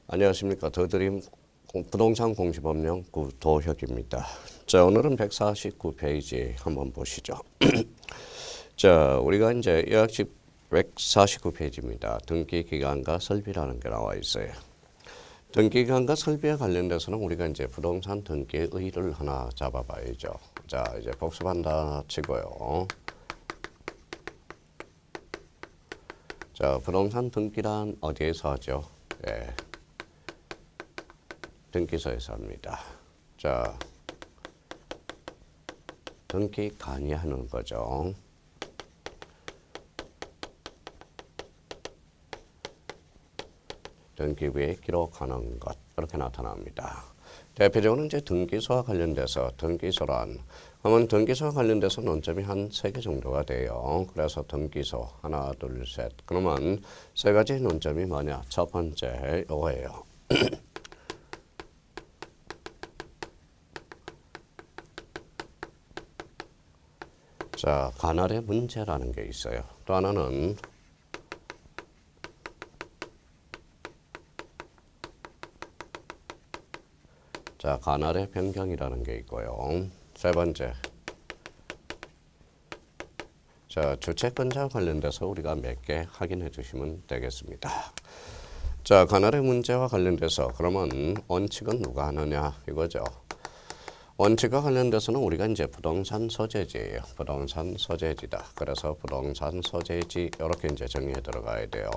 안녕하십니까. 더드림 부동산 공시법령 구도혁입니다. 자, 오늘은 149페이지 한번 보시죠. 자, 우리가 이제 요약집 149페이지입니다. 등기기간과 설비라는 게 나와 있어요. 등기기간과 설비에 관련돼서는 우리가 이제 부동산 등기 의의를 하나 잡아봐야죠. 자, 이제 복습한다 치고요. 자, 부동산 등기란 어디에서 하죠? 예. 등기소에서 합니다. 자, 등기 간이하는 거죠. 등기부에 기록하는 것 이렇게 나타납니다. 대표적으로 이제 등기소와 관련돼서 등기소란 그러면 등기소와 관련돼서 논점이 한 3개 정도가 돼요. 그래서 등기소 하나, 둘, 셋. 그러면 3가지 논점이 뭐냐? 첫 번째 이거예요. 자, 관할의 문제라는 게 있어요. 또 하나는 자, 관할의 변경이라는 게 있고요. 세 번째, 자, 주체권자와 관련돼서 우리가 몇 개 확인해 주시면 되겠습니다. 자, 관할의 문제와 관련돼서 그러면 원칙은 누가 하느냐 이거죠. 원칙과 관련돼서는 우리가 이제 부동산 소재지예요. 부동산 소재지다. 그래서 부동산 소재지 이렇게 이제 정리해 들어가야 돼요.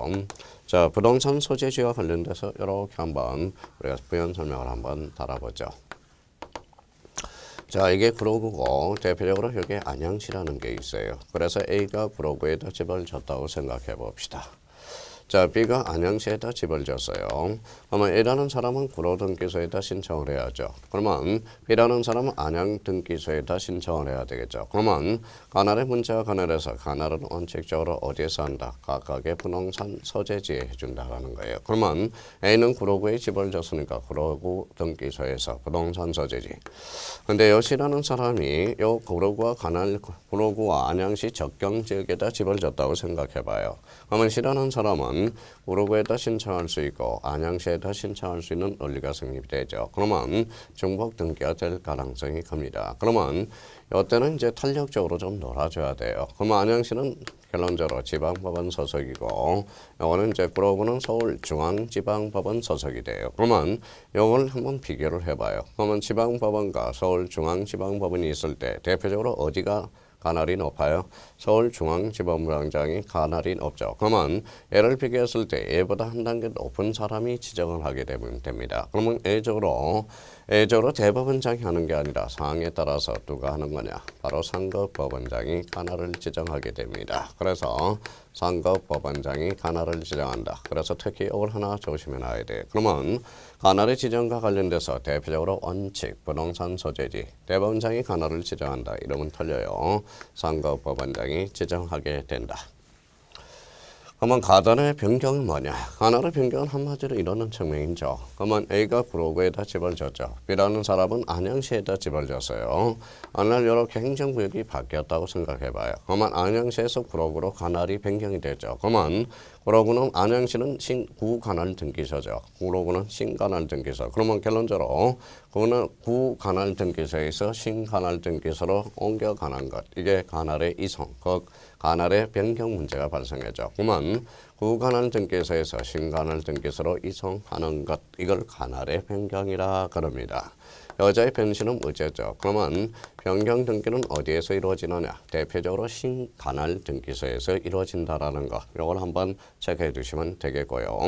자, 부동산 소재지와 관련돼서 이렇게 한번 우리가 부연 설명을 한번 달아보죠. 자, 이게 구로구고 대표적으로 여기 안양시라는 게 있어요. 그래서 A가 구로구에다 집을 졌다고 생각해 봅시다. 자, B가 안양시에다 집을 졌어요. 그러면 A라는 사람은 구로등기소에다 신청을 해야죠. 그러면 B라는 사람은 안양등기소에다 신청을 해야 되겠죠. 그러면 관할의 문제와 관할에서 관할은 원칙적으로 어디에서 한다? 각각의 부동산 소재지에 해준다라는 거예요. 그러면 A는 구로구에 집을 졌으니까 구로구 등기소에서 부동산 소재지. 근데 요 C라는 사람이 요 구로구와 구로구와 안양시 접경지역에다 집을 졌다고 생각해봐요. 그러면 C라는 사람은 구로구에다 신청할 수 있고 안양시에다 신청할 수 있는 논리가 성립되죠. 그러면 중복 등기가 될 가능성이 큽니다. 그러면 이때는 이제 탄력적으로 좀 놀아줘야 돼요. 그러면 안양시는 결론적으로 지방법원 소속이고 요거는 이제 구로구는 서울중앙지방법원 소속이 돼요. 그러면 요걸 한번 비교를 해봐요. 그러면 지방법원과 서울중앙지방법원이 있을 때 대표적으로 어디가 관할이 높아요? 서울중앙지방장이 관할이 높죠. 그러면 얘를 비교했을 때 얘보다 한 단계 높은 사람이 지정을 하게 되면 됩니다. 그러면 예적으로 대법원장이 하는 게 아니라 사항에 따라서 누가 하는 거냐? 바로 상급법원장이 관할을 지정하게 됩니다. 그래서 상급법원장이 관할을 지정한다. 그래서 특히 이걸 하나 조심해놔야 돼요. 그러면 관할의 지정과 관련돼서 대표적으로 원칙, 부동산 소재지, 대법원장이 관할을 지정한다. 이러면 틀려요. 상급법원장이 지정하게 된다. 그러면 관할의 변경은 뭐냐? 관할의 변경은 한마디로 이러는 측면이죠. 그러면 A가 구로구에다 집을 졌죠. B라는 사람은 안양시에다 집을 졌어요. 오늘 이렇게 행정구역이 바뀌었다고 생각해봐요. 그러면 안양시에서 구로구로 관할이 변경이 되죠. 그러면 구로구는 안양시는 구관할 등기소죠. 구로구는 신관할 등기소. 그러면 결론적으로 구관할 등기소에서 신관할 등기소로 옮겨가는 것. 이게 관할의 이송, 그 관할의 변경 문제가 발생하죠. 그러면 구관할 등기소에서 신관할 등기소로 이송하는 것. 이걸 관할의 변경이라 그럽니다. 여자의 변신은 의제죠. 그러면 변경 등기는 어디에서 이루어지느냐? 대표적으로 신관할 등기소에서 이루어진다라는 거. 이걸 한번 체크해 두시면 되겠고요.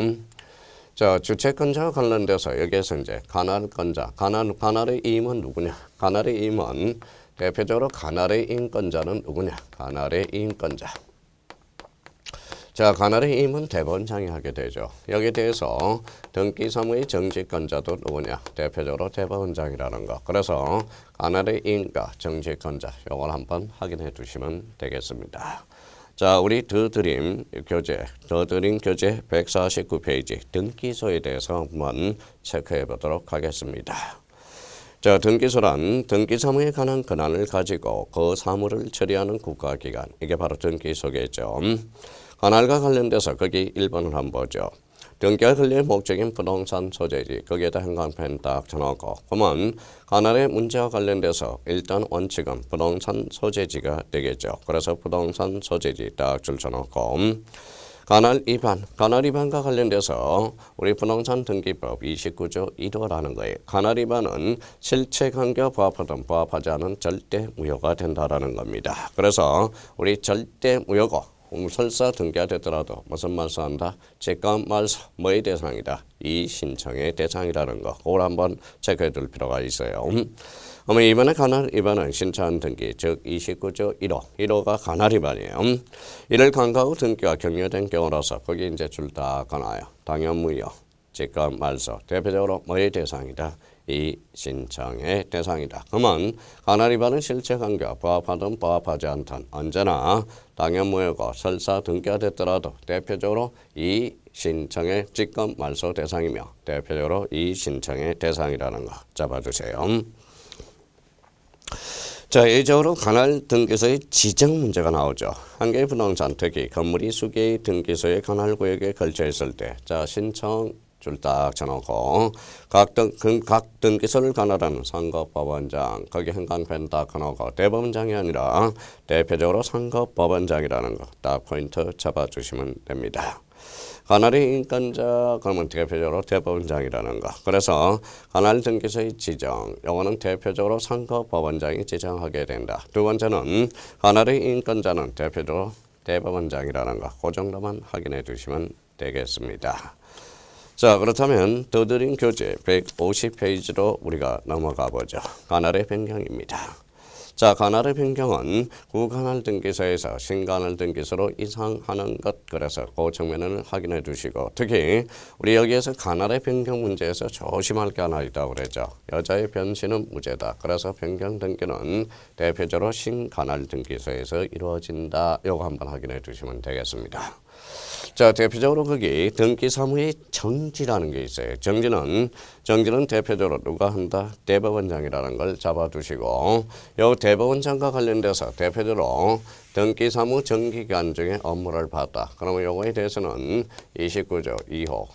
자, 주체권자와 관련돼서 여기에서 이제 관할권자, 관할의 이임은 누구냐? 관할의 이임은 대표적으로 관할의 이임권자는 누구냐? 관할의 이임권자. 자, 관할의 임은 대법원장이 하게 되죠. 여기에 대해서 등기사무의 정직권자도 누구냐? 대표적으로 대법원장이라는 거. 그래서 관할의 임과 정직권자 이걸 한번 확인해 두시면 되겠습니다. 자, 우리 더드림 교재 149페이지 등기소에 대해서 한번 체크해 보도록 하겠습니다. 자, 등기소란 등기사무에 관한 권한을 가지고 그 사무를 처리하는 국가기관. 이게 바로 등기소겠죠. 관할과 관련돼서 거기 1번을 한번 보죠. 등기가 걸릴 목적인 부동산 소재지 거기에다 행간편 딱 쳐놓고 그러면 관할의 문제와 관련돼서 일단 원칙은 부동산 소재지가 되겠죠. 그래서 부동산 소재지 딱 줄쳐놓고 관할 위반과 관련돼서 우리 부동산 등기법 29조 1호라는 거예요. 관할 위반은 실체 관계와 부합하든 부합하지 않은 절대 무효가 된다라는 겁니다. 그래서 우리 절대 무효고 설사 등기가 되더라도 무슨 말소한다? 직권 말소 뭐의 대상이다? 이 신청의 대상이라는 거. 그걸 한번 체크해 둘 필요가 있어요. 그러면 이번에 관할 위반은 신청 등기 즉 29조 1호가 관할 위반이에요. 이를 간과하고 등기가 격려된 경우라서 거기 이제 줄 다 가나요. 당연 무효, 직권 말소 대표적으로 뭐의 대상이다? 이 신청의 대상이다. 그러면 관할 위반은 실체 관계와 부합하든 부합하지 않든 언제나 당연 무효고 설사 등기가 됐더라도 대표적으로 이 신청의 직권 말소 대상이며 대표적으로 이 신청의 대상이라는 거 잡아주세요. 자, 예적으로 관할 등기소의 지정 문제가 나오죠. 한 개의 부동산, 특히 건물이 수개의 등기소의 관할 구역에 걸쳐 있을 때, 자, 신청 줄 딱 쳐놓고 각 등기소를 관할하는 상급법원장, 거기 행간편 딱 쳐놓고 대법원장이 아니라 대표적으로 상급법원장이라는 거 딱 포인트 잡아주시면 됩니다. 관할의 인권자 그러면 대표적으로 대법원장이라는 거. 그래서 관할 등기소의 지정 요거는 대표적으로 상급법원장이 지정하게 된다. 두 번째는 관할의 인권자는 대표적으로 대법원장이라는 거. 그 정도만 확인해 주시면 되겠습니다. 자, 그렇다면 더 드린 교재 150페이지로 우리가 넘어가 보죠. 관할의 변경입니다. 자, 관할의 변경은 구관할 등기소에서 신관할 등기소로 이상하는 것. 그래서 그 측면을 확인해 주시고 특히 우리 여기에서 관할의 변경 문제에서 조심할 게 하나 있다고 그랬죠. 여자의 변신은 무죄다. 그래서 변경 등기는 대표적으로 신관할 등기소에서 이루어진다. 요거 한번 확인해 주시면 되겠습니다. 자, 대표적으로 거기 등기 사무의 정지라는 게 있어요. 정지는 대표적으로 누가 한다? 대법원장이라는 걸 잡아두시고 요 대법원장과 관련돼서 대표적으로 등기 사무 정기 기간 중에 업무를 봤다. 그러면 요거에 대해서는 29조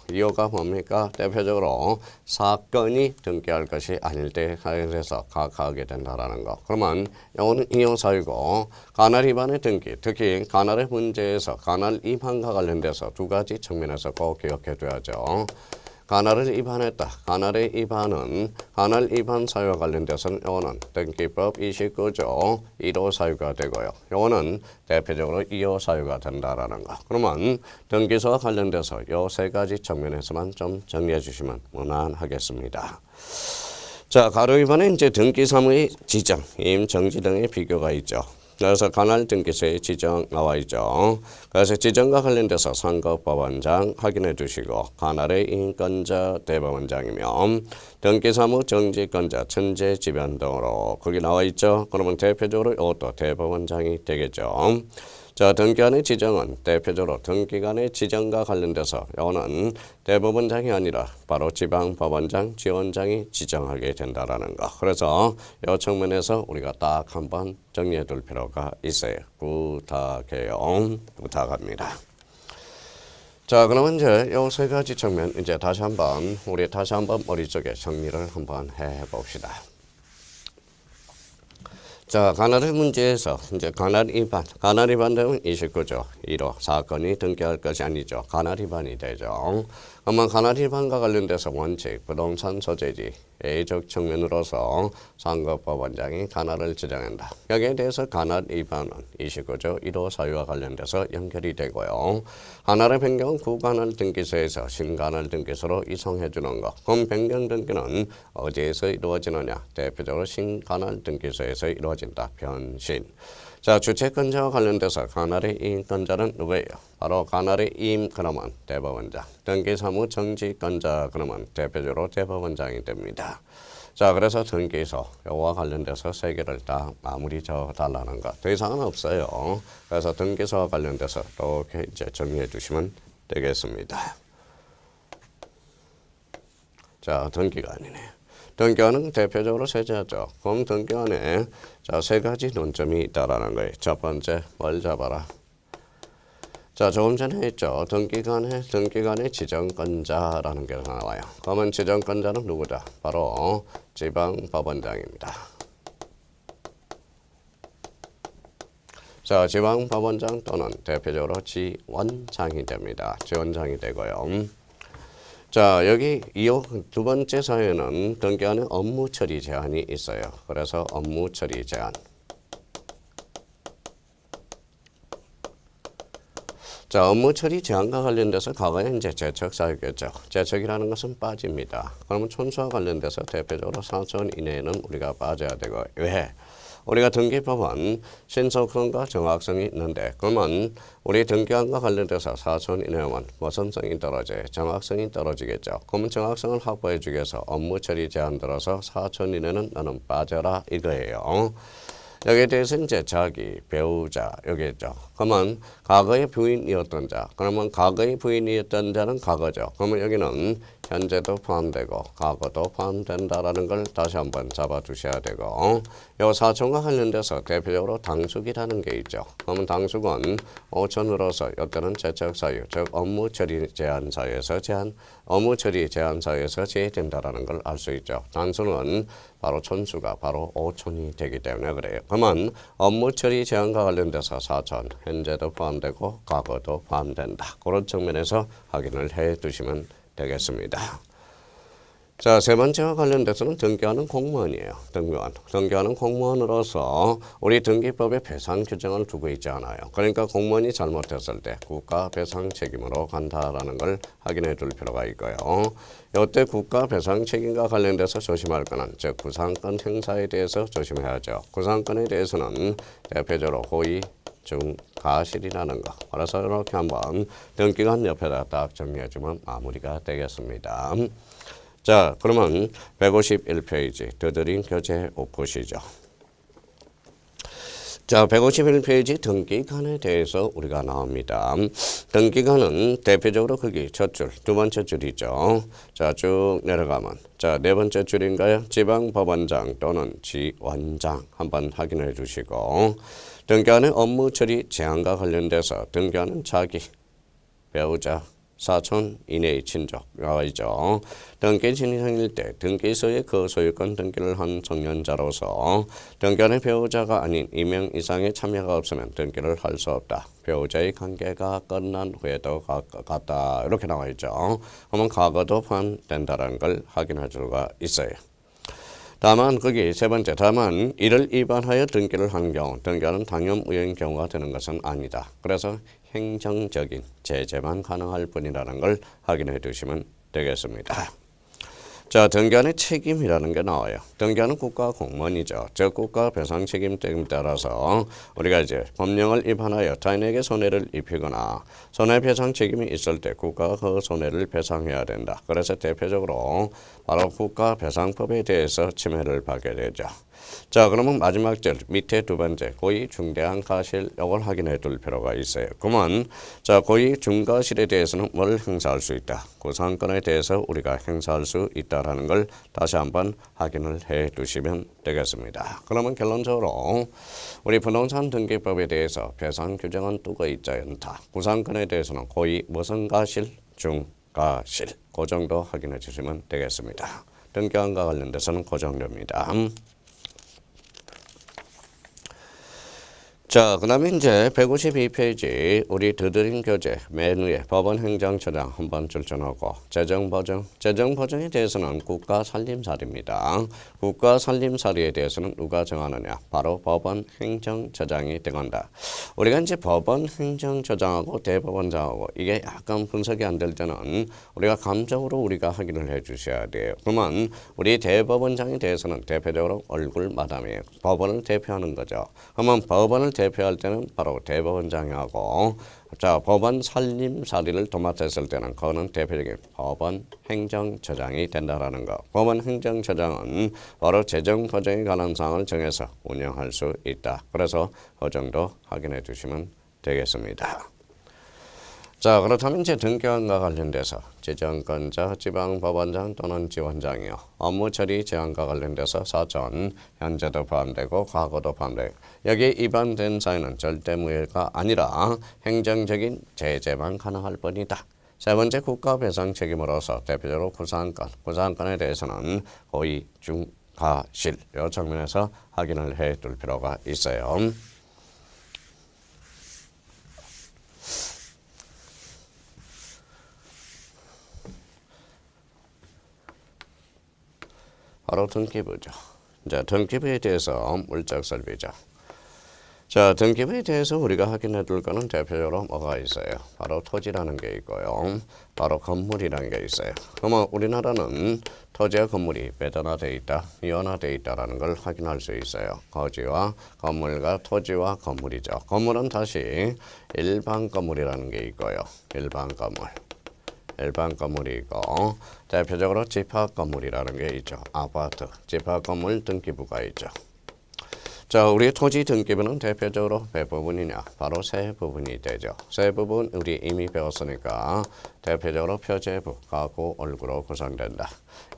2호가 뭡니까? 대표적으로 사건이 등기할 것이 아닐 때에 해서 각하하게 된다라는 거. 그러면 요거는 2호 사유고 관할 위반의 등기, 특히 관할의 문제에서 관할 위반과 관련돼서 두 가지 측면에서 꼭 기억해 둬야죠. 관할을 위반했다. 관할의 위반은 관할 위반 사유와 관련돼서는 요거는 등기법 29조 1호 사유가 되고요. 요거는 대표적으로 2호 사유가 된다라는 거. 그러면 등기소와 관련돼서 요 세 가지 측면에서만 좀 정리해 주시면 무난하겠습니다. 자, 가로 위반은 이제 등기 사무의 지정, 임, 정지 등의 비교가 있죠. 그래서 관할 등기소에 지정 나와 있죠. 그래서 지정과 관련돼서 상급법원장 확인해 주시고 관할의 인권자 대법원장이며 등기사무 정지권자 천재지변 등으로 거기 나와 있죠. 그러면 대표적으로 이것도 대법원장이 되겠죠. 자, 등기관의 지정은 대표적으로 등기관의 지정과 관련돼서 이거는 대법원장이 아니라 바로 지방법원장, 지원장이 지정하게 된다라는 거. 그래서 이 측면에서 우리가 딱 한번 정리해 둘 필요가 있어요. 부탁해요. 부탁합니다. 자, 그러면 이제 이 세 가지 측면 이제 다시 한번 머릿속에 정리를 한번 해 봅시다. 자, 관할의 문제에서 이제 관할 위반 되면 29조 1호 사건이 등기할 것이 아니죠. 관할 위반이 되죠. 그러면 관할 위반과 관련돼서 원칙 부동산 소재지 A적 측면으로서 상급법원장이 관할을 지정한다. 여기에 대해서 관할 위반은 29조 1호 사유와 관련돼서 연결이 되고요. 관할의 변경은 구관할 등기소에서 신관할 등기소로 이송해 주는 것. 그럼 변경 등기는 어디에서 이루어지느냐? 대표적으로 신관할 등기소에서 이루어진다. 변신. 자, 주체권자와 관련돼서 관할의 이임권자는 누구예요? 바로 관할의 이임 그러면 대법원장, 등기사무 정지권자 그러면 대표적으로 대법원장이 됩니다. 자, 그래서 등기소 요거와 관련돼서 세 개를 다 마무리 져 달라는 것. 더 이상은 없어요. 그래서 등기소와 관련돼서 이렇게 이제 정리해 주시면 되겠습니다. 자, 등기관이네. 등기관은 대표적으로 세제하죠. 그럼 등기관에 자, 세 가지 논점이 있다라는 거예요. 첫 번째, 뭘 잡아라? 자, 조금 전에 했죠. 등기관의 지정권자라는 게 나와요. 그러면 지정권자는 누구다? 바로 지방법원장입니다. 자, 지방법원장 또는 대표적으로 지원장이 됩니다. 지원장이 되고요. 자, 여기 두 번째 사유는 등기관의 업무 처리 제한이 있어요. 그래서 업무 처리 제한. 자, 업무 처리 제한과 관련돼서 과거에 이제 제척 사유겠죠. 제척이라는 것은 빠집니다. 그러면 촌수와 관련돼서 대표적으로 4천 이내에는 우리가 빠져야 되고, 왜? 우리가 등기법은 신속성과 정확성이 있는데, 그러면 우리 등기관과 관련돼서 4천 이내면 모선성이 떨어져요. 정확성이 떨어지겠죠. 그러면 정확성을 확보해 주기 위해서 업무 처리 제한 들어서 4천 이내는 너는 빠져라 이거예요. 여기에 대해서 이제 자기, 배우자, 여기죠. 그러면 과거의 부인이었던 자, 그러면 과거의 부인이었던 자는 과거죠. 그러면 여기는 현재도 포함되고 과거도 포함된다라는 걸 다시 한번 잡아두셔야 되고, 요 사촌과 관련돼서 대표적으로 당숙이라는 게 있죠. 그러면 당숙은 5천으로서 이때는 제척 사유, 즉 업무 처리 제한 사유에서 업무 처리 제한 사유에서 제외된다라는 걸 알 수 있죠. 단수는 바로 촌수가 바로 5천이 되기 때문에 그래요. 그러면 업무 처리 제한과 관련돼서 4천, 현재도 포함되고 과거도 포함된다. 그런 측면에서 확인을 해 두시면 되겠습니다. 자, 세 번째와 관련돼서는 등기관은 공무원이에요. 등기관은 공무원으로서 우리 등기법에 배상 규정을 두고 있지 않아요. 그러니까 공무원이 잘못했을 때 국가 배상 책임으로 간다라는 걸 확인해 둘 필요가 있고요. 이때 국가 배상 책임과 관련돼서 조심할 거는 즉 구상권 행사에 대해서 조심해야죠. 구상권에 대해서는 대표적으로 고의, 중, 가실이라는 거. 그래서 이렇게 한번 등기관 옆에다 딱 정리해주면 마무리가 되겠습니다. 자, 그러면 151페이지 두드림 교재 보시죠. 자, 151페이지 등기관에 대해서 우리가 나옵니다. 등기관은 대표적으로 거기 첫 줄, 두 번째 줄이죠. 자, 쭉 내려가면 자, 네 번째 줄인가요? 지방법원장 또는 지원장 한번 확인해 주시고, 등기관의 업무 처리 제한과 관련돼서 등기관은 자기, 배우자, 사촌 이내의 친족이죠. 등기 진행일 때 등기소의 그 소유권 등기를 한 청년자로서 등기관의 배우자가 아닌 2명 이상의 참여가 없으면 등기를 할 수 없다. 배우자의 관계가 끝난 후에도 같다. 이렇게 나와 있죠. 그러면 과거도 포함된다는 걸 확인할 수가 있어요. 다만 거기 세 번째, 다만 이를 위반하여 등기를 한 경우 등기관은 당연무효인 경우가 되는 것은 아니다. 그래서 행정적인 제재만 가능할 뿐이라는 걸 확인해 두시면 되겠습니다. 자, 등기관의 책임이라는 게 나와요. 등기관은 국가 공무원이죠. 즉 국가 배상 책임에 따라서 우리가 이제 법령을 위반하여 타인에게 손해를 입히거나 손해배상 책임이 있을 때 국가가 그 손해를 배상해야 된다. 그래서 대표적으로 바로 국가배상법에 대해서 침해를 받게 되죠. 자, 그러면 마지막 절 밑에 두 번째 고의 중대한 가실 이걸 확인해 둘 필요가 있어요. 그러면 자, 고의 중가실에 대해서는 뭘 행사할 수 있다. 구상권에 대해서 우리가 행사할 수 있다라는 걸 다시 한번 확인을 해 두시면 되겠습니다. 그러면 결론적으로 우리 부동산 등기법에 대해서 배상 규정은 두고 있지 않다. 구상권에 대해서는 고의 무슨 가실, 중가실 그 정도 확인해 주시면 되겠습니다. 등기관과 관련돼서는 그 정도입니다. 자, 그 다음에 이제 152페이지 우리 두드림 교재 맨 위에 법원 행정처장 한번 출전하고 재정보증에 대해서는 국가살림살이입니다. 국가살림살이에 대해서는 누가 정하느냐? 바로 법원 행정처장이 되간다. 우리가 이제 법원 행정처장하고 대법원장하고 이게 약간 분석이 안 될 때는 우리가 감정으로 우리가 확인을 해 주셔야 돼요. 그러면 우리 대법원장에 대해서는 대표적으로 얼굴 마담이에요. 법원을 대표하는 거죠. 그러면 법원을 대표할 때는 바로 대법원장하고 자, 법원 살림살이를 도맡았을 때는 그거는 대표적인 법원 행정처장이 된다라는 거. 법원 행정처장은 바로 재정보증에 관한 사항을 정해서 운영할 수 있다. 그래서 그 정도 확인해 주시면 되겠습니다. 자, 그렇다면 이제 등기관과 관련돼서 지정권자, 지방법원장 또는 지원장이요. 업무 처리 제한과 관련돼서 사전, 현재도 포함되고 과거도 포함되고 여기에 위반된 사유는 절대 무효가 아니라 행정적인 제재만 가능할 뿐이다. 세 번째 국가 배상 책임으로서 대표적으로 구상권에 대해서는 고의, 중, 가, 실 이 측면에서 확인을 해둘 필요가 있어요. 바로 등기부죠. 자, 등기부에 대해서 물적 설비죠. 자, 등기부에 대해서 우리가 확인해 둘 거는 대표적으로 뭐가 있어요? 바로 토지라는 게 있고요. 바로 건물이라는 게 있어요. 그러면 우리나라는 토지와 건물이 배단화되어 있다, 이원화되어 있다라는 걸 확인할 수 있어요. 거지와 건물과 토지와 건물이죠. 건물은 다시 일반 건물이라는 게 있고요. 일반 건물이 있고 대표적으로 집합 건물이라는 게 있죠. 아파트, 집합 건물 등기부가 있죠. 자, 우리 토지 등기부는 대표적으로 몇 부분이냐? 바로 세 부분이 되죠. 세 부분 우리 이미 배웠으니까 대표적으로 표제부, 가구, 얼구로 구성된다.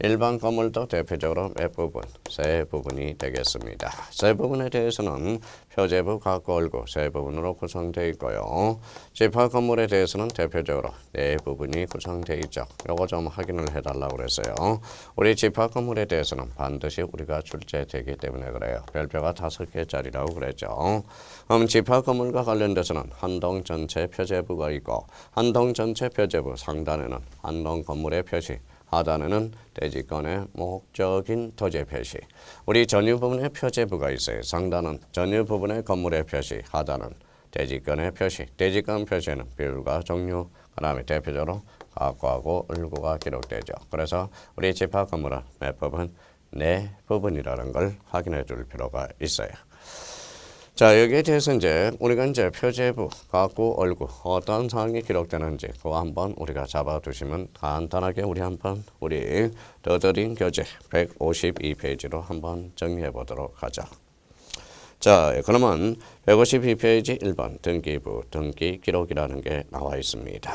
일반 건물도 대표적으로 몇 부분? 세 부분이 되겠습니다. 세 부분에 대해서는 표제부, 가구, 얼구 세 부분으로 구성되어 있고요. 집합 건물에 대해서는 대표적으로 네 부분이 구성되어 있죠. 이거 좀 확인을 해달라고 그랬어요. 우리 집합 건물에 대해서는 반드시 우리가 출제되기 때문에 그래요. 별표가 5개짜리라고 그랬죠. 그럼 집합 건물과 관련돼서는 한동 전체 표제부가 있고 한동 전체 표제부 상단에는 한동 건물의 표시, 하단에는 대지권의 목적인 토지 표시. 우리 전유 부분의 표제부가 있어요. 상단은 전유 부분의 건물의 표시, 하단은 대지권의 표시. 대지권 표시에는 비율과 종류, 그 다음에 대표적으로 가구하고 을구가 기록되죠. 그래서 우리 집합 건물은 몇 부분? 네 부분이라는 걸 확인해 줄 필요가 있어요. 자, 여기에 대해서 이제 우리가 이제 표제부, 가구, 얼구 어떤 사항이 기록되는지 그거 한번 우리가 잡아두시면 간단하게 우리 더드린 교재 152페이지로 한번 정리해 보도록 하죠. 자, 그러면 152페이지 1번 등기부, 등기 기록이라는 게 나와 있습니다.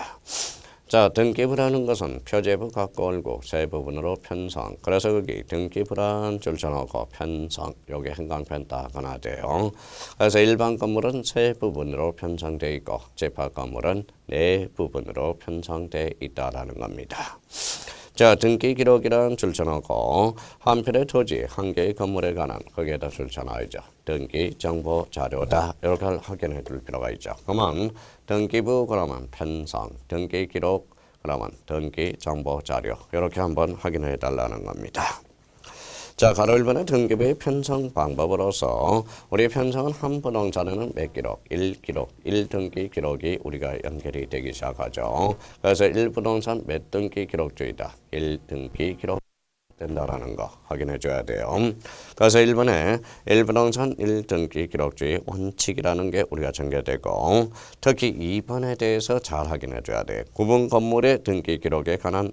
자, 등기부라는 것은 표제부, 가구, 얼구 세 부분으로 편성. 그래서 거기 등기부란 줄쳐놓고 편성. 요게 형광펜 딱 하나 돼요. 그래서 일반 건물은 세 부분으로 편성되어 있고 집합 건물은 네 부분으로 편성되어 있다라는 겁니다. 자, 등기 기록이란 줄쳐놓고 한 편의 토지, 한 개의 건물에 관한 거기에다 줄쳐놔야죠. 등기 정보 자료다. 이렇게 확인해 둘 필요가 있죠. 그러면 등기부 그러면 편성, 등기 기록 그러면 등기 정보 자료 이렇게 한번 확인해 달라는 겁니다. 자, 가로 1번의 등기부의 편성 방법으로서 우리 편성은 한 부동산에는 몇 기록? 1기록, 1등기 기록이 우리가 연결이 되기 시작하죠. 그래서 1부동산 몇 등기 기록주의다? 1등기 기록 된다라는 거 확인해 줘야 돼요. 그래서 1번에 1부동산 1등기 기록주의 원칙이라는 게 우리가 전개되고 특히 2번에 대해서 잘 확인해 줘야 돼. 구분 건물의 등기 기록에 관한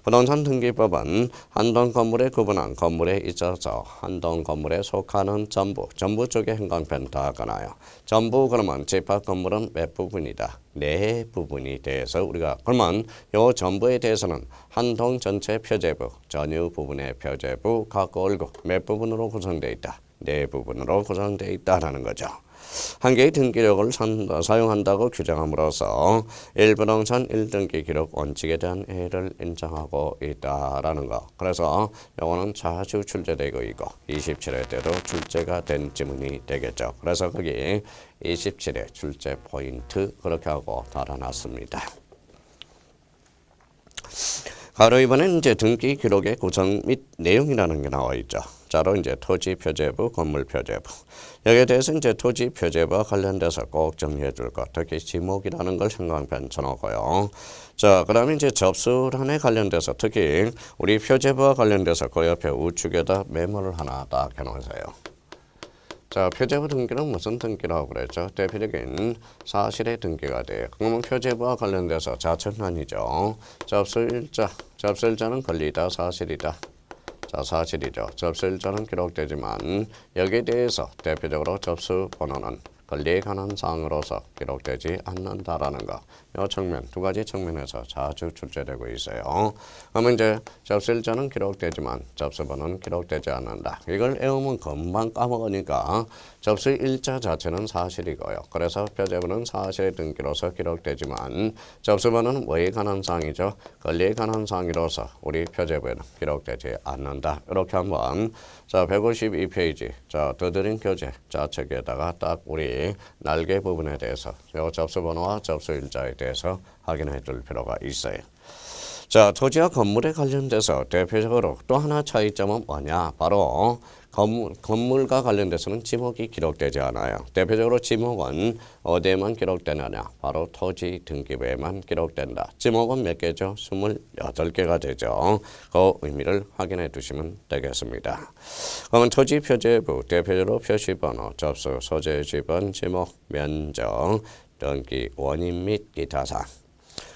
부동산 등기법은 한동 건물에 구분한 건물에 있어서 한동 건물에 속하는 전부 쪽에 형광펜 다 가나요. 전부 그러면 집합 건물은 몇 부분이다? 네 부분이 돼서 우리가 그러면 요 전부에 대해서는 한동 전체 표제부, 전유 부분의 표제부, 가구, 얼구 몇 부분으로 구성되어 있다? 네 부분으로 구성되어 있다라는 거죠. 한 개의 등기록을 사용한다고 규정함으로써 1부동산 1등기 기록 원칙에 대한 해를 인정하고 있다라는 거. 그래서 이거는 자주 출제되고 있고 27회 때도 출제가 된 지문이 되겠죠. 그래서 거기 27회 출제 포인트 그렇게 하고 달아놨습니다. 바로 이번엔 이제 등기 기록의 구성 및 내용이라는 게 나와 있죠. 자로 이제 토지 표제부, 건물 표제부. 여기에 대해서 이제 토지 표제부와 관련돼서 꼭 정리해 줄 것. 특히 지목이라는 걸 형광펜 쳐놓고요. 자, 그다음에 이제 접수란에 관련돼서 특히 우리 표제부와 관련돼서 그 옆에 우측에다 메모를 하나 딱 해놓으세요. 자, 표제부 등기는 무슨 등기라고 그랬죠? 대표적인 사실의 등기가 돼요. 그러면 표제부와 관련돼서 자천란이죠. 접수일자는 권리다, 사실이다. 자, 사실이죠. 접수일자는 기록되지만 여기에 대해서 대표적으로 접수 번호는 권리에 관한 사항으로서 기록되지 않는다라는 것. 이 측면 두 가지 측면에서 자주 출제되고 있어요. 그러면 이제 접수일자는 기록되지만 접수번호는 기록되지 않는다. 이걸 외우면 금방 까먹으니까 접수일자 자체는 사실이고요. 그래서 표제부는 사실 등기로서 기록되지만 접수번호는 뭐에 관한 사항이죠? 권리에 관한 사항이로서 우리 표제부에는 기록되지 않는다. 이렇게 한번 자 152페이지 자 더드림 교재 좌측에다가 딱 우리 날개 부분에 대해서 요 접수번호와 접수일자에 대해서 확인해 둘 필요가 있어요. 자 토지와 건물에 관련돼서 대표적으로 또 하나 차이점은 뭐냐? 바로 건물과 관련돼서는 지목이 기록되지 않아요. 대표적으로 지목은 어디에만 기록되느냐? 바로 토지 등기부에만 기록된다. 지목은 몇 개죠? 28개가 되죠. 그 의미를 확인해 두시면 되겠습니다. 그러면 토지 표제부, 대표적으로 표시번호, 접수, 소재 지번, 지목, 면적, 등기, 원인 및 기타 사항.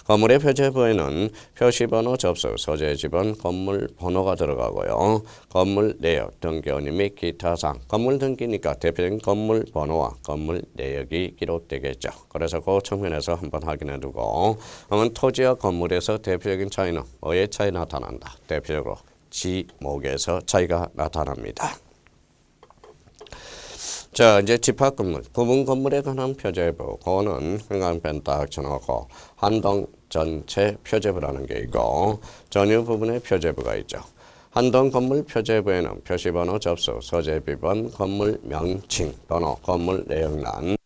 건물의 표제부에는 표시번호, 접수, 소재 지번, 건물 번호가 들어가고요. 건물 내역, 등기원인 및 기타 사항. 건물 등기니까 대표적인 건물 번호와 건물 내역이 기록되겠죠. 그래서 그 측면에서 한번 확인해 두고 그러면 토지와 건물에서 대표적인 차이는 뭐의 차이 나타난다. 대표적으로 지목에서 차이가 나타납니다. 자 이제 집합 건물, 부분 건물에 관한 표제부, 그거는 형광펜 딱 쳐놓고 한동 전체 표제부라는 게 있고 전유 부분에 표제부가 있죠. 한동 건물 표제부에는 표시번호, 접수, 소재 비번, 건물 명칭, 번호, 건물 내역란,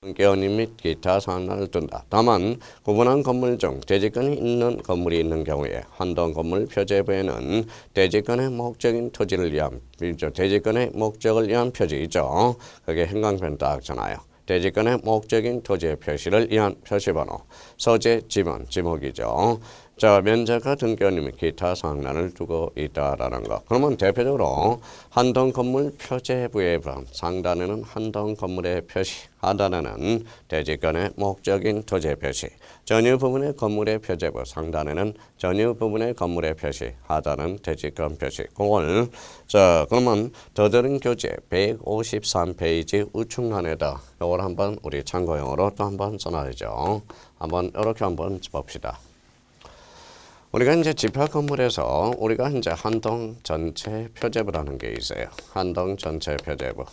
등기원인 및 기타 사항을 둔다. 다만 구분한 건물 중 대지권이 있는 건물이 있는 경우에 한동 건물 표제부에는 대지권의 목적인 토지를 위한 대지권의 목적을 위한 표지이죠. 그게 형광펜 딱 잖아요. 대지권의 목적인 토지의 표시를 위한 표시번호, 소재 지번, 지목이죠. 자, 면적과 등기원인 및 기타 사항란을 두고 있다라는 것. 그러면 대표적으로 한동 건물 표제부의 상단에는 한동 건물의 표시, 하단에는 대지권의 목적인 토지의 표시, 전유 부분의 건물의 표제부, 상단에는 전유 부분의 건물의 표시, 하단은 대지권 표시. 그걸 자 그러면 더드림 교재 153페이지 우측란에다 이걸 한번 우리 참고용으로 또 한번 써놔야죠. 한번 이렇게 한번 봅시다. 우리가 이제 집합 건물에서 우리가 이제 한동 전체 표제부라는 게 있어요. 한동 전체 표제부.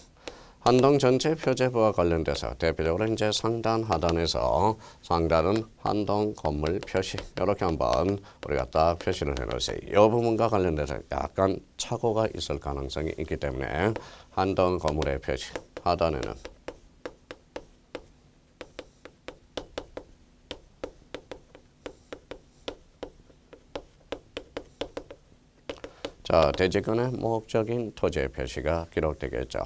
한동 전체 표제부와 관련돼서 대표적으로 이제 상단 하단에서 상단은 한동 건물 표시 이렇게 한번 우리가 딱 표시를 해놓으세요. 이 부분과 관련돼서 약간 착오가 있을 가능성이 있기 때문에 한동 건물의 표시 하단에는 자, 대지권의 목적인 토지의 표시가 기록되겠죠.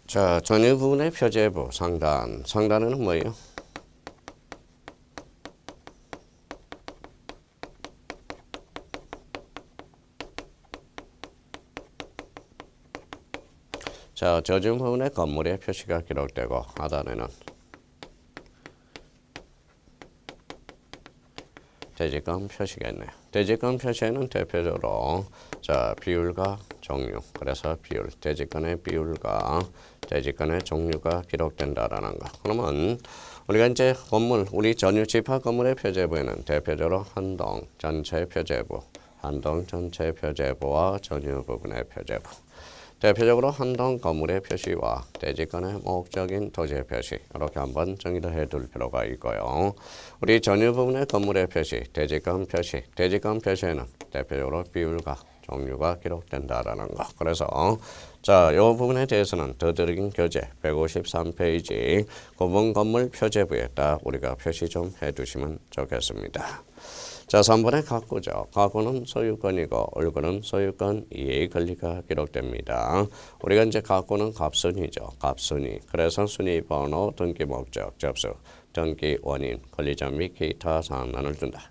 자, 전유 부분의 표제부 상단에는 뭐예요? 자, 저중 부분의 건물의 표시가 기록되고 하단에는 대지권 표시겠네요. 대지권 표시에는 대표적으로 자 비율과 종류, 그래서 비율, 대지권의 비율과 대지권의 종류가 기록된다라는 거. 그러면 우리가 이제 건물, 우리 전유 집합 건물의 표제부에는 대표적으로 한동 전체 표제부, 한동 전체 표제부와 전유 부분의 표제부. 대표적으로 한동 건물의 표시와 대지권의 목적인 토지의 표시 이렇게 한번 정의를 해둘 필요가 있고요. 우리 전유 부분의 건물의 표시, 대지권 표시, 대지권 표시에는 대표적으로 비율과 종류가 기록된다라는 거. 그래서 자, 이 부분에 대해서는 더드림 교재 153페이지 구분 건물 표제부에 딱 우리가 표시 좀 해두시면 좋겠습니다. 자, 3번의 가구죠. 가구는 소유권이고 을구는 소유권 이해의 권리가 기록됩니다. 우리가 이제 가구는 갑순이죠. 갑순이. 그래서 순위번호, 등기 목적, 접수, 등기 원인, 권리점 및 기타 사항란을 둔다.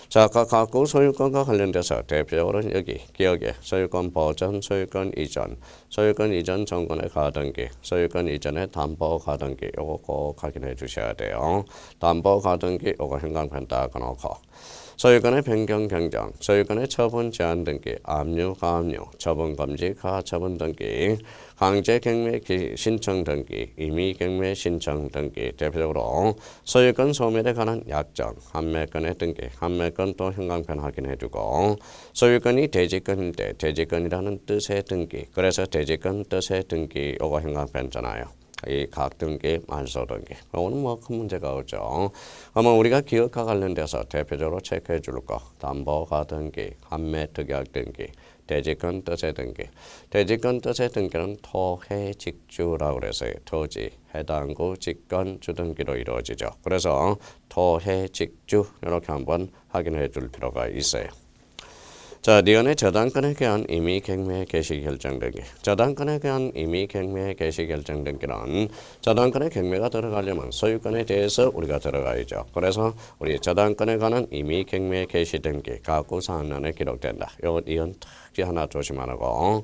자, 아까 가구 소유권과 관련돼서 대표적으로는 여기 기억에 소유권 보전, 소유권 이전, 소유권 이전 정권의 가등기, 소유권 이전의 담보 가등기 요거 꼭 확인해 주셔야 돼요. 담보 가등기 요거 형광펜 딱 놓고 소유권의 변경 변경, 소유권의 처분 제한 등기, 압류 가압류, 처분 금지 가처분 등기, 강제 경매 신청 등기, 임의 경매 신청 등기, 대표적으로 소유권 소멸에 관한 약정, 판매권의 등기, 판매권 또 형광펜 확인해주고 소유권이 대지권일 때 대지권이라는 뜻의 등기, 그래서 대지권 뜻의 등기 요거 형광펜잖아요. 이 각등기, 만소등기. 이거는 뭐 큰 문제가 없죠. 아마 우리가 기업과 관련돼서 대표적으로 체크해 줄 거. 담보가등기, 판매특약등기, 대지권 뜻의 등기. 대지권 뜻의 등기는 토해직주라고 그래서 토지, 해당구, 직권, 주등기로 이루어지죠. 그래서 토해직주 이렇게 한번 확인해 줄 필요가 있어요. 자, 니은의 저당권에 대한 임의 경매 개시 결정 등기. 저당권에 대한 임의 경매 개시 결정 등기는 저당권에 경매가 들어가려면 소유권에 대해서 우리가 들어가야죠. 그래서 우리 저당권에 관한 임의 경매 개시 등기 가구 사항란에 기록된다. 요 니은 특히 하나 조심하라고.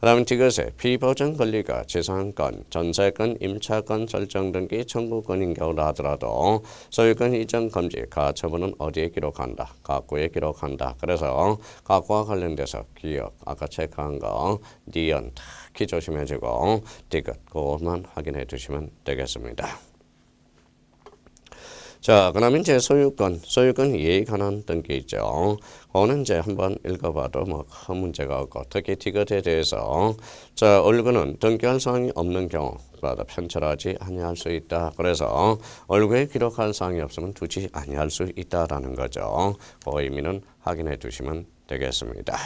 그다음에 디귿에 피보전 권리가 재산권, 전세권, 임차권 설정 등기 청구권인 경우라 하더라도 소유권 이전 금지 가처분은 어디에 기록한다? 가구에 기록한다. 그래서 가구와 관련돼서 기억 아까 체크한 거 니은 특히 조심해주고 디귿 그것만 확인해 주시면 되겠습니다. 자, 그러면 이제 소유권 이해에 관한 등기 있죠. 그거는 이제 한번 읽어봐도 뭐 큰 문제가 없고 특히 디귿에 대해서 자, 얼굴은 등기할 사항이 없는 경우 편철하지 아니할 수 있다. 그래서 얼굴에 기록할 사항이 없으면 두지 아니할 수 있다라는 거죠. 그 의미는 확인해 주시면 되겠습니다.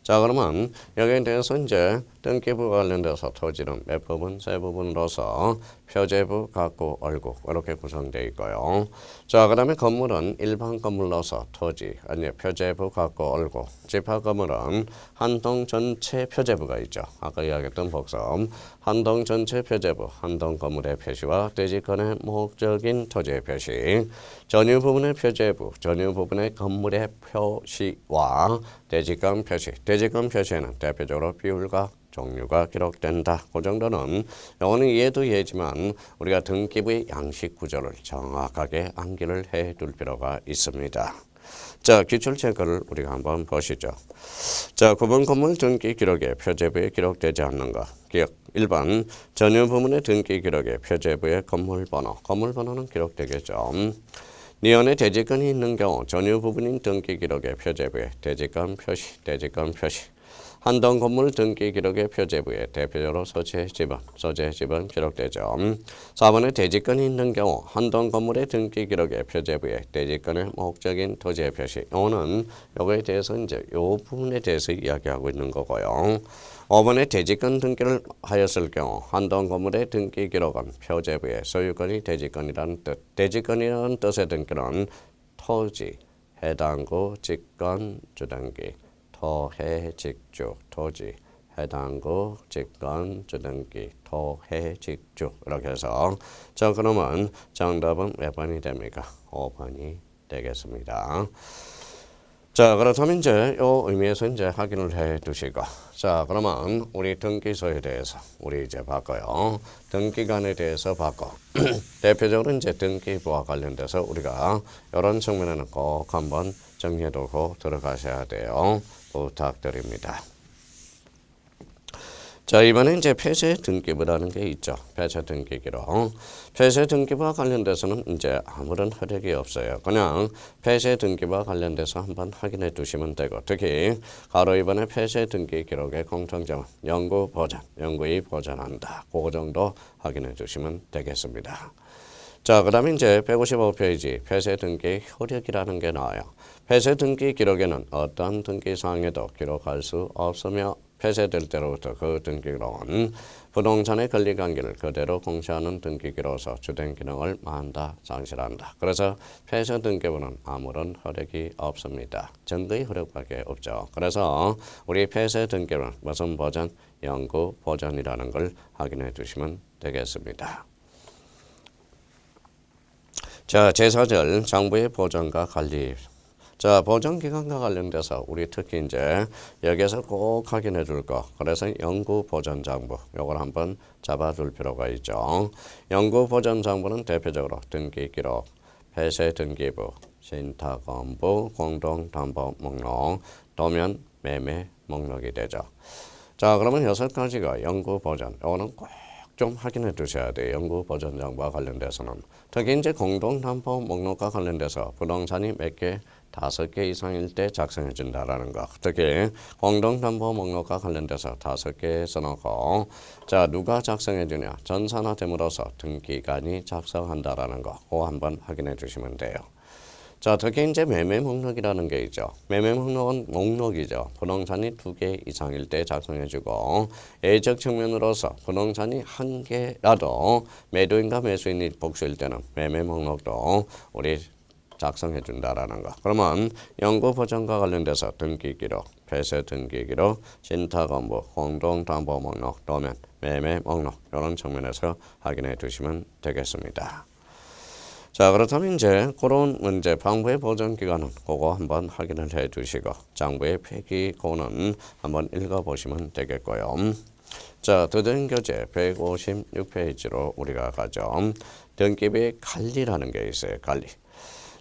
자, 그러면 여기에 대해서 이제 등기부와 관련돼서 토지는 몇 부분, 세 부분으로서 표제부, 가구, 얼굴 이렇게 구성되어 있고요. 자, 그 다음에 건물은 일반 건물로서 토지, 아니 표제부, 가구, 얼굴. 집합 건물은 한 동 전체 표제부가 있죠. 아까 이야기했던 복선 한 동 전체 표제부, 한 동 건물의 표시와 대지권의 목적인 토지의 표시, 전유 부분의 표제부, 전유 부분의 건물의 표시와 대지권 표시. 대지권 표시에는 대표적으로 비율과 종류가 기록된다. 그 정도는 이거는 이해도 이해지만 우리가 등기부의 양식 구조를 정확하게 암기를 해둘 필요가 있습니다. 자, 기출 체크를 우리가 한번 보시죠. 자, 9번 건물 등기 기록에 표제부에 기록되지 않는 것. 기억 1번 전유 부문의 등기 기록에 표제부의 건물번호. 건물번호는 기록되겠죠. 니은의 대지권이 있는 경우 전유 부분인 등기 기록의 표제부에 대지권 표시, 대지권 표시. 한동 건물 등기 기록의 표제부에 대표적으로 소재 지번 기록되죠. 4번의 대지권이 있는 경우 한동 건물의 등기 기록의 표제부에 대지권의 목적인 토지의 표시. 이거는 요거에 대해서 이제 요 부분에 대해서 이야기하고 있는 거고요. 5번의 대지권 등기를 하였을 경우 한동 건물의 등기 기록은 표제부에 소유권이 대지권이라는 뜻. 대지권이라는 뜻의 등기는 토지, 해당구, 직권, 주등기. 토해직주, 토지, 해당구, 직권, 주등기, 토해직주 이렇게 해서 자, 그러면 정답은 몇 번이 됩니까? 5번이 되겠습니다. 자, 그렇다면 이제 이 의미에서 이제 확인을 해 두시고 자, 그러면 우리 등기소에 대해서 우리 이제 바꿔요. 등기관에 대해서 바꿔. 대표적으로 이제 등기부와 관련돼서 우리가 이런 측면에는 꼭 한번 정리해두고 들어가셔야 돼요. 부탁드립니다. 자, 이번에 이제 폐쇄 등기부라는 게 있죠. 폐쇄 등기 기록. 폐쇄 등기부와 관련돼서는 이제 아무런 효력이 없어요. 그냥 폐쇄 등기부와 관련돼서 한번 확인해 두시면 되고 특히 가로 2번의 폐쇄 등기 기록의 공통점은 영구 보전, 영구히 보전한다. 그 정도 확인해 주시면 되겠습니다. 자, 그 다음에 이제 155페이지 폐쇄 등기 효력이라는 게 나와요. 폐쇄 등기 기록에는 어떤 등기 사항에도 기록할 수 없으며 폐쇄될 때로부터 그 등기록은 부동산의 권리관계를 그대로 공시하는 등기기로서 주된 기능을 마한다, 상실한다. 그래서 폐쇄 등기부는 아무런 효력이 없습니다. 증거의 효력밖에 없죠. 그래서 우리 폐쇄 등기부는 무슨 보전? 영구 보전이라는 걸 확인해 주시면 되겠습니다. 자, 제4절 정부의 보전과 관리. 자, 보존기간과 관련돼서 우리 특히 이제 여기에서 꼭 확인해 줄 거. 그래서 연구보존장부. 요걸 한번 잡아둘 필요가 있죠. 연구보존장부는 대표적으로 등기기록, 폐쇄등기부, 신탁원부, 공동담보 목록, 도면 매매 목록이 되죠. 자, 그러면 6가지가 연구보존. 요거는 꼭 좀 확인해 두셔야 돼요. 연구보존장부와 관련돼서는. 특히 이제 공동담보 목록과 관련돼서 부동산이 몇 개, 5개 이상일 때 작성해 준다라는 거. 특히 공동담보 목록과 관련돼서 5개 써놓고, 자, 누가 작성해 주냐? 전산화 됨으로써 등기관이 작성한다라는 거. 그거 한번 확인해 주시면 돼요. 자, 특히 이제 매매 목록이라는 게 있죠. 매매 목록은 목록이죠. 부동산이 2개 이상일 때 작성해주고, 예적 측면으로서 부동산이 1개라도 매도인과 매수인이 복수일 때는 매매 목록도 우리 작성해 준다라는 거. 그러면 연구보존과 관련돼서 등기기록, 폐쇄 등기기록, 신탁원부, 공동담보 목록, 도면 매매 목록 이런 측면에서 확인해 두시면 되겠습니다. 자, 그렇다면 이제 그런 문제 방부의 보존 기간은 그거 한번 확인을 해 주시고 장부의 폐기고는 한번 읽어 보시면 되겠고요. 자, 더등교재 156페이지로 우리가 가죠. 등기부의 관리라는 게 있어요. 관리.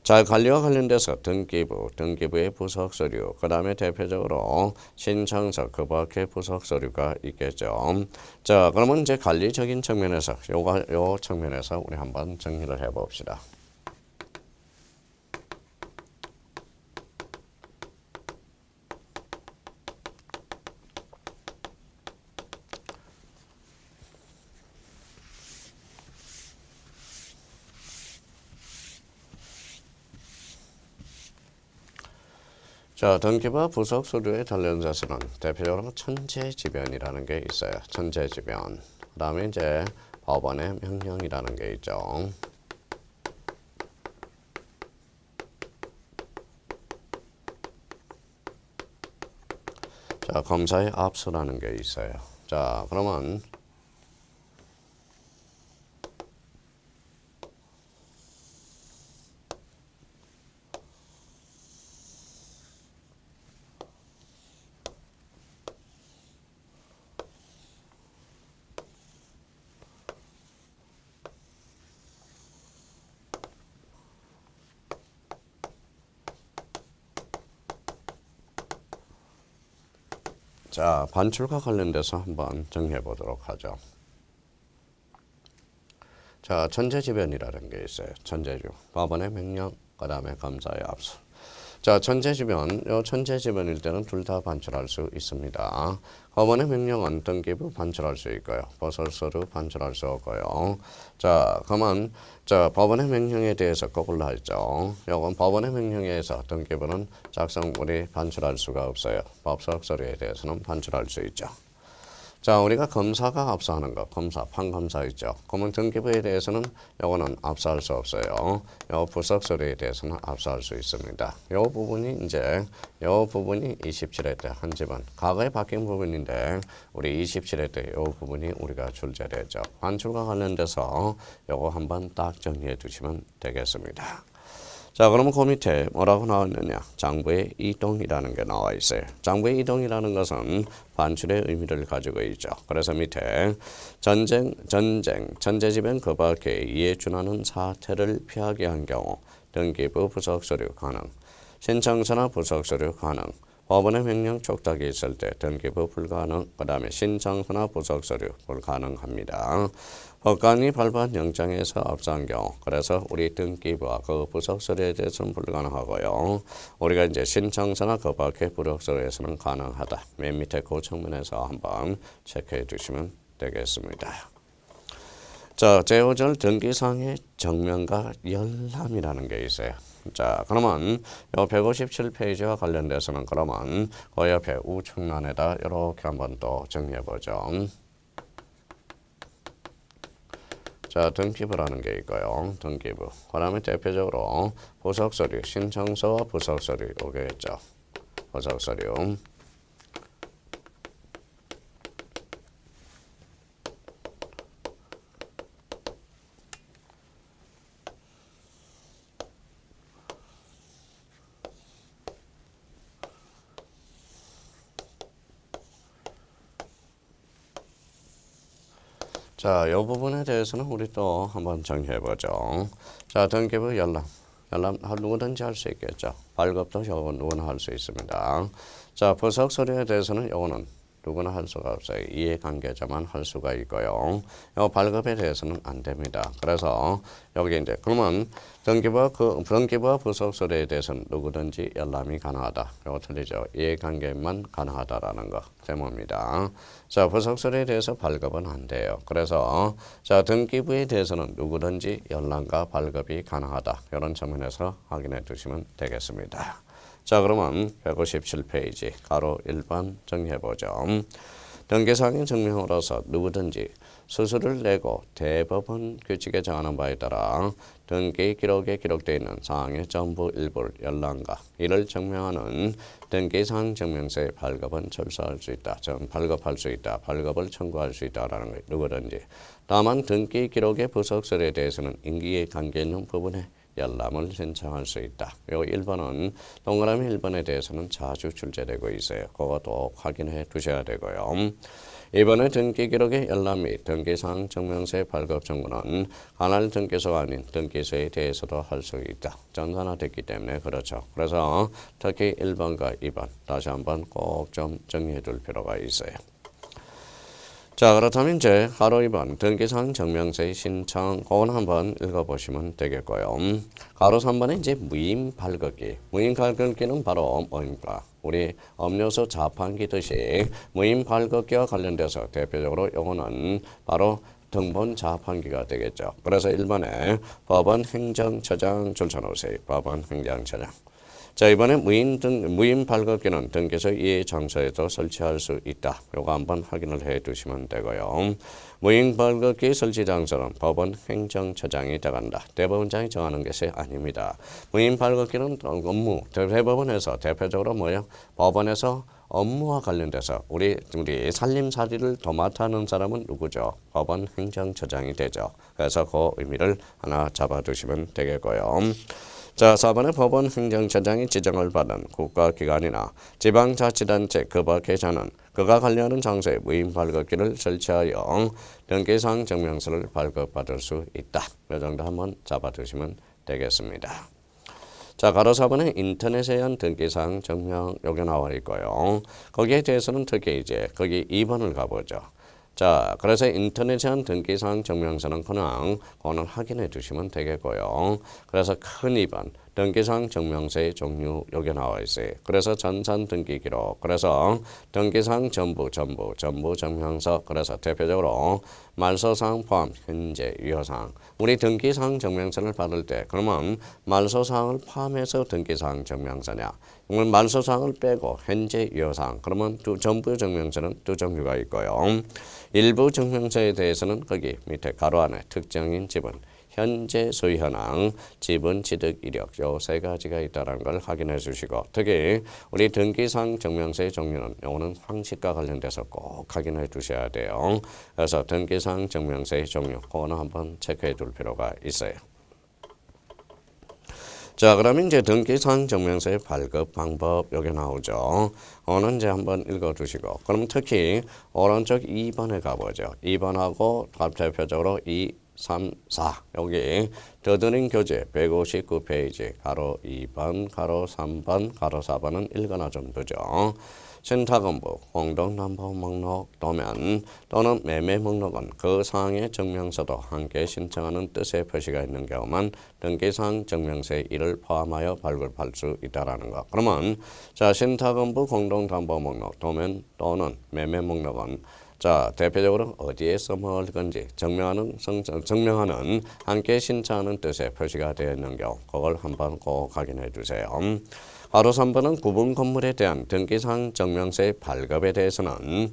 자, 관리와 관련돼서 등기부의 부속 서류, 그 다음에 대표적으로 신청서, 그 밖에 부속 서류가 있겠죠. 자, 그러면 이제 관리적인 측면에서, 요 측면에서 우리 한번 정리를 해봅시다. 자, 등기부와 부속 서류에 관련돼서는 대표적으로 천재지변이라는 게 있어요. 천재지변. 그 다음에 이제 법원의 명령이라는 게 있죠. 자, 검사의 압수라는 게 있어요. 자, 그러면 자, 반출과 관련돼서 한번 정리해 보도록 하죠. 자, 천재지변이라는 게 있어요. 천재지변. 법원의 명령, 그 다음에 검사의 압수. 자, 천재지변. 요 천재지변일 때는 둘 다 반출할 수 있습니다. 법원의 명령은 등기부 반출할 수 있고요. 보석서류 반출할 수 없고요. 자, 그러면 자, 법원의 명령에 대해서 거꾸로 하죠. 요건 법원의 명령에 의해서 등기부는 작성물이 반출할 수가 없어요. 보석서류에 대해서는 반출할 수 있죠. 자, 우리가 검사가 압수하는 거, 검사, 판검사 있죠. 그러면 등기부에 대해서는 요거는 압수할 수 없어요. 요 부속 서류에 대해서는 압수할 수 있습니다. 요 부분이 이제 요 부분이 27회 때 한 집은 과거에 바뀐 부분인데 우리 27회 때 요 부분이 우리가 출제되죠. 반출과 관련돼서 요거 한번 딱 정리해 두시면 되겠습니다. 자, 그러면 그 밑에 뭐라고 나왔느냐? 장부의 이동이라는 게 나와 있어요. 장부의 이동이라는 것은 반출의 의미를 가지고 있죠. 그래서 밑에 전제지변 그 밖에 이에 준하는 사태를 피하게 한 경우 등기부 부속 서류 가능, 신청서나 부속 서류 가능, 법원의 명령 촉탁이 있을 때 등기부 불가능, 그 다음에 신청서나 부속 서류 불가능합니다. 법관이 발부한 영장에서 압수한 경우, 그래서 우리 등기부와 그 부속 서류에 대해서는 불가능하고요. 우리가 이제 신청서나 그 밖의 부속 서류에서는 가능하다. 맨 밑에 그 측면에서 한번 체크해 두시면 되겠습니다. 자, 제5절 등기상의 정명과 열람이라는 게 있어요. 자, 그러면 요 157페이지와 관련돼서는 그러면 그 옆에 우측면에다 이렇게 한번 또 정리해 보죠. 자, 등기부라는 게 있고요. 등기부. 그 다음에 대표적으로 부속서류, 신청서와 부속서류 오겠죠. 부속서류. 자, 이 부분에 대해서는 우리 또 한번 정리해 보죠. 자, 등기부 열람 누구든지 할 수 있겠죠. 발급도 누구나 할 수 있습니다. 자, 부속 서류에 대해서는 요거는 누구나 할 수가 없어요. 이해관계자만 할 수가 있고요. 요 발급에 대해서는 안 됩니다. 그래서 여기 이제 그러면 등기부와 부속 서류에 대해서는 누구든지 열람이 가능하다. 이거 틀리죠. 이해관계만 가능하다라는 거 제목입니다. 자, 부속 서류에 대해서 발급은 안 돼요. 그래서 자, 등기부에 대해서는 누구든지 열람과 발급이 가능하다. 이런 측면에서 확인해 두시면 되겠습니다. 자, 그러면 157페이지 가로 1번 정리해보죠. 등기사항의 증명으로서 누구든지 수수료를 내고 대법원 규칙에 정하는 바에 따라 등기 기록에 기록되어 있는 사항의 전부 일부를 열람과 이를 증명하는 등기사항 증명서의 발급은 철수할 수 있다. 발급할 수 있다. 발급을 청구할 수 있다라는 거예요. 누구든지. 다만 등기 기록의 부속 서류에 대해서는 인기에 관계 있는 부분에 열람을 신청할 수 있다. 요 1번은 동그라미 1번에 대해서는 자주 출제되고 있어요. 그것도 확인해 두셔야 되고요. 이번에 등기기록의 열람 및 등기사항 증명서의 발급 청구는 관할 등기소가 아닌 등기소에 대해서도 할 수 있다. 전산화됐기 때문에 그렇죠. 그래서 특히 1번과 2번 다시 한번 꼭 좀 정리해 둘 필요가 있어요. 자, 그렇다면 이제 가로 2번 등기사항 증명서의 신청 그건 한번 읽어보시면 되겠고요. 가로 3번은 이제 무임 발급기. 무임 발급기는 바로 뭐입니까? 우리 음료수 자판기듯이 무임 발급기와 관련돼서 대표적으로 요거는 바로 등본 자판기가 되겠죠. 그래서 1번에 법원 행정처장 줄쳐놓으세요. 법원 행정처장. 자, 이번에 무임 발급기는 등기소 이해 장소에도 설치할 수 있다. 요거 한번 확인을 해 두시면 되고요. 무임 발급기 설치 장소는 법원 행정처장이 들어간다. 대법원장이 정하는 것이 아닙니다. 무임 발급기는 업무 대법원에서 대표적으로 뭐예요? 법원에서 업무와 관련돼서 우리 살림살이를 도맡아 하는 사람은 누구죠? 법원 행정처장이 되죠. 그래서 그 의미를 하나 잡아두시면 되겠고요. 자, 4번에 법원 행정처장이 지정을 받은 국가기관이나 지방자치단체 그 밖의자는 그가 관리하는 장소에 무임 발급기를 설치하여 등기사항 증명서를 발급받을 수 있다. 이 정도 한번 잡아두시면 되겠습니다. 자, 가로 4번에 인터넷에 의한 등기사항 증명 여기 나와 있고요. 거기에 대해서는 특히 이제 거기 2번을 가보죠. 자, 그래서 인터넷에 한 등기사항 증명서는 그냥 확인해 주시면 되겠고요. 그래서 큰 2번 등기사항 증명서의 종류 여기 나와 있어요. 그래서 전산 등기 기록, 그래서 등기사항 전부 증명서, 그래서 대표적으로 말소사항 포함 현재 유효사항. 우리 등기사항 증명서를 받을 때 그러면 말소사항을 포함해서 등기사항 증명서냐, 말소사항을 빼고 현재 유효사항, 그러면 전부 증명서는 두 종류가 있고요. 일부 증명서에 대해서는 거기 밑에 가로 안에 특정인 지분, 현재 소유 현황, 지분 취득 이력 요 세 가지가 있다는 걸 확인해 주시고, 특히 우리 등기사항 증명서의 종류는 요거는 황식과 관련돼서 꼭 확인해 두셔야 돼요. 그래서 등기사항 증명서의 종류 그거는 한번 체크해 둘 필요가 있어요. 자, 그러면 이제 등기사항 증명서의 발급 방법 여기 나오죠. 오늘 이제 한번 읽어두시고, 그럼 특히 오른쪽 2번에 가보죠. 2번하고 대표적으로 2, 3, 4 여기 더드닝 교재 159페이지 가로 2번, 가로 3번, 가로 4번은 읽거나 좀 두죠. 신탁원부, 공동담보 목록, 도면 또는 매매 목록은 그 사항의 증명서도 함께 신청하는 뜻의 표시가 있는 경우만 등기사항 증명서에 이를 포함하여 발급할 수 있다라는 거. 그러면 자, 신탁원부, 공동담보 목록, 도면 또는 매매 목록은 자, 대표적으로 어디에서 뭘 건지 증명하는 함께 신청하는 뜻의 표시가 되어 있는 경우 그걸 한번 꼭 확인해 주세요. 바로 3번은 구분 건물에 대한 등기사항 증명서의 발급에 대해서는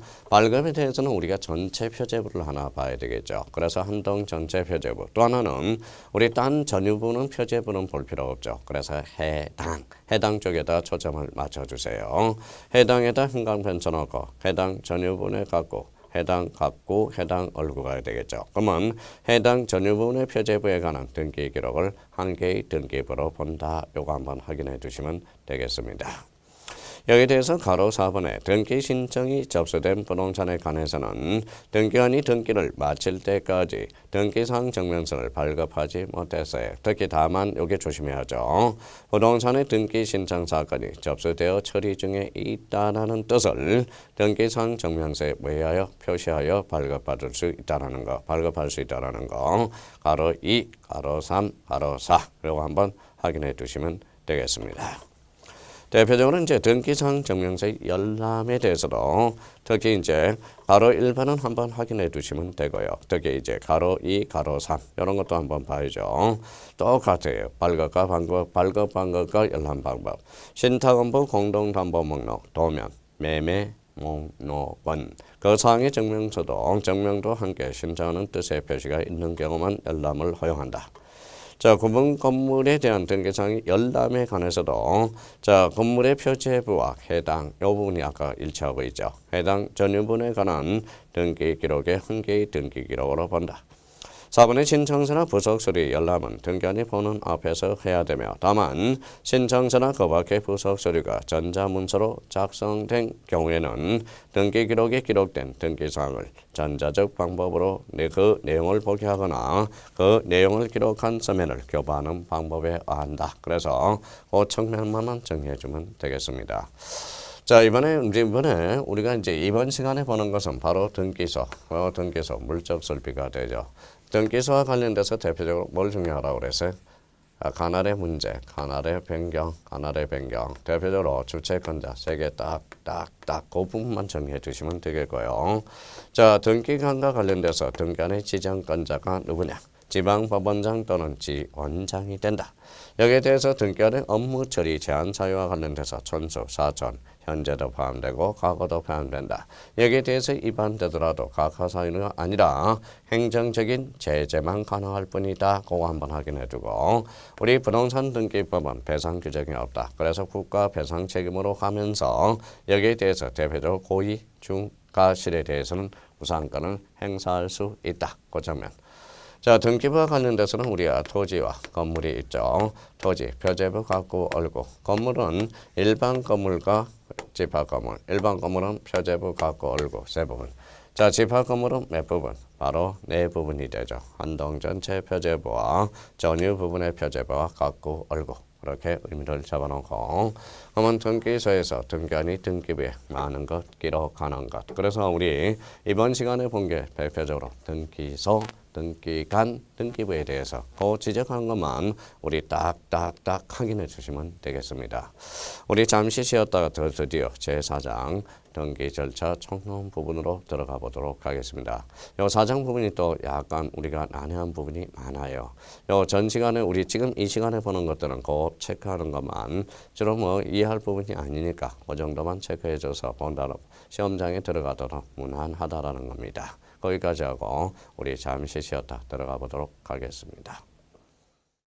우리가 전체 표제부를 하나 봐야 되겠죠. 그래서 한동 전체 표제부, 또 하나는 우리 딴 전유부는 표제부는 볼 필요 없죠. 그래서 해당 쪽에다 초점을 맞춰주세요. 해당에다 형광펜 쳐놓고 해당 전유부에 갖고 해당 얼굴 가야 되겠죠. 그러면 해당 전유부분의 표제부에 관한 등기 기록을 한 개의 등기부로 본다. 요거 한번 확인해 주시면 되겠습니다. 여기에 대해서 가로 4번에 등기 신청이 접수된 부동산에 관해서는 등기관이 등기를 마칠 때까지 등기사항 증명서를 발급하지 못했어요. 특히 다만 여기 조심해야죠. 부동산의 등기 신청 사건이 접수되어 처리 중에 있다는 뜻을 등기사항 증명서에 의하여 표시하여 발급받을 수 있다는 거, 발급할 수 있다는 거. 가로 2, 가로 3, 가로 4. 그리고 한번 확인해 두시면 되겠습니다. 대표적으로 이제 등기사항 증명서의 열람에 대해서도 특히 이제 가로 1번은 한번 확인해 두시면 되고요. 특히 이제 가로 2, 가로 3 이런 것도 한번 봐야죠. 똑같아요. 발급과 방법, 발급 방법과 열람 방법. 신탁원부 공동담보 목록, 도면, 매매, 목록원. 그 사항의 증명도 함께 신청하는 뜻의 표시가 있는 경우만 열람을 허용한다. 자, 구분 건물에 대한 등기사항의 열람에 관해서도 자, 건물의 표제부와 해당 이 부분이 아까 일치하고 있죠. 해당 전유분에 관한 등기 기록의 한 개의 등기 기록으로 본다. 4번의 신청서나 부속서류 열람은 등기관이 보는 앞에서 해야 되며 다만 신청서나 그 밖의 부속서류가 전자문서로 작성된 경우에는 등기기록에 기록된 등기사항을 전자적 방법으로 그 내용을 보게 하거나 그 내용을 기록한 서면을 교부하는 방법에 의한다. 그래서 그 측면만 정리해주면 되겠습니다. 자, 이번에 우리가 이제 이번 시간에 보는 것은 바로 등기소, 물적 설비가 되죠. 등기소와 관련돼서 대표적으로 뭘 중요하라고 그랬어요? 관할의 문제, 관할의 변경. 대표적으로 주체권자 3개 딱 그 부분만 정리해 주시면 되겠고요. 자, 등기관과 관련돼서 등기관의 지정권자가 누구냐? 지방법원장 또는 지원장이 된다. 여기에 대해서 등기관의 업무 처리 제한 사유와 관련돼서 천수, 사천, 현재도 포함되고 과거도 포함된다. 여기에 대해서 위반되더라도 각하 사유가 아니라 행정적인 제재만 가능할 뿐이다. 그거 한번 확인해 두고 우리 부동산 등기법은 배상 규정이 없다. 그래서 국가 배상 책임으로 가면서 여기에 대해서 대표적으로 고의, 중, 가실에 대해서는 우선권을 행사할 수 있다. 그 장면. 자, 등기부와 관련돼서는 우리가 토지와 건물이 있죠. 토지, 표제부, 가구, 얼구. 건물은 일반 건물과 집합 건물. 일반 건물은 표제부, 가구, 얼구 세 부분. 자, 집합 건물은 몇 부분? 바로 네 부분이 되죠. 한동 전체 표제부와 전유 부분의 표제부와 가구, 얼구. 그렇게 의미를 잡아놓고 그러면 등기소에서 등기관이 등기부에 많은 것 기록하는 것. 그래서 우리 이번 시간에 본 게 대표적으로 등기소, 등기관, 등기부에 대해서 그 지적한 것만 우리 딱딱딱 확인해 주시면 되겠습니다. 우리 잠시 쉬었다가 드디어 제4장 등기 절차 총론 부분으로 들어가 보도록 하겠습니다. 요 4장 부분이 또 약간 우리가 난해한 부분이 많아요. 요 전 시간에 우리 지금 이 시간에 보는 것들은 그 체크하는 것만 주로 뭐 이해할 부분이 아니니까 그 정도만 체크해 줘서 본다로 시험장에 들어가도록 무난하다라는 겁니다. 거기까지 하고 우리 잠시 쉬었다 들어가 보도록 하겠습니다.